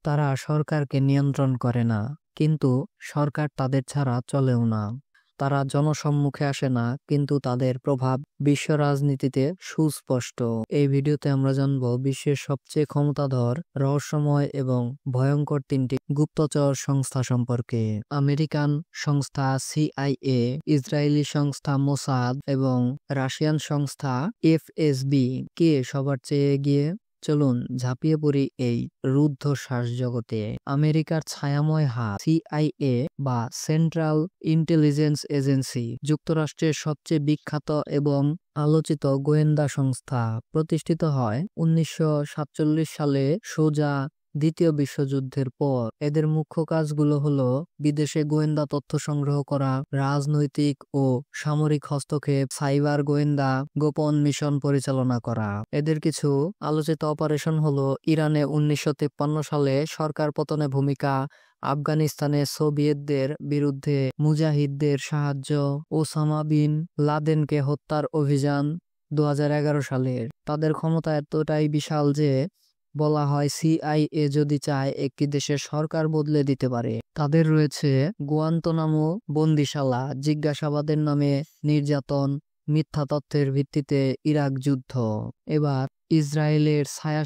তারা সরকারকে নিয়ন্ত্রণ করে না, কিন্তু সরকার তাদের ছাড়া চলেও না। তারা জনসম্মুখে আসে না, কিন্তু তাদের প্রভাব বিশ্ব রাজনীতিতে সুস্পষ্ট। এই ভিডিওতে আমরা জানব বিশ্বের সবচেয়ে ক্ষমতাধর, রহস্যময় এবং ভয়ঙ্কর 3টি গুপ্তচর সংস্থা সম্পর্কে। আমেরিকান সংস্থা সিআইএ, ইসরায়েলি সংস্থা মোসাদ এবং রাশিয়ান সংস্থা এফএসবি কে সবার চেয়ে এগিয়ে? চলুন ঝাঁপিয়ে পড়ি এই রুদ্ধ শ্বাস জগতে। আমেরিকার ছায়াময় হাত সিআইএ বা সেন্ট্রাল ইন্টেলিজেন্স এজেন্সি যুক্তরাষ্ট্রের সবচেয়ে বিখ্যাত এবং আলোচিত গোয়েন্দা সংস্থা। প্রতিষ্ঠিত হয় 1947 সালে, সোজা দ্বিতীয় বিশ্বযুদ্ধের পর। এদের মুখ্য কাজগুলো হলো বিদেশে গোয়েন্দা তথ্য সংগ্রহ করা, রাজনৈতিক ও সামরিক হস্তক্ষেপ, সাইবার গোয়েন্দা, গোপন মিশন পরিচালনা করা। এদের কিছু আলোচিত অপারেশন হলো ইরানে 1953 সালে সরকার পতনে ভূমিকা, আফগানিস্তানে সোভিয়েতদের বিরুদ্ধে মুজাহিদদের সাহায্য, ওসামা বিন লাদেনকে হত্যার অভিযান 2011 সালের। তাদের ক্ষমতা এতটাই বিশাল যে বলা হয় সিআইএ যদি চায় একটি দেশের সরকার বদলে দিতে পারে। তাদের রয়েছে গুয়ান্তানামো বন্দিশালা, জিজ্ঞাসাবাদের নামে নির্যাতন, মিথ্যা তথ্যের ভিত্তিতে ইরাক যুদ্ধ। এবার ইসরায়েলের ছায়া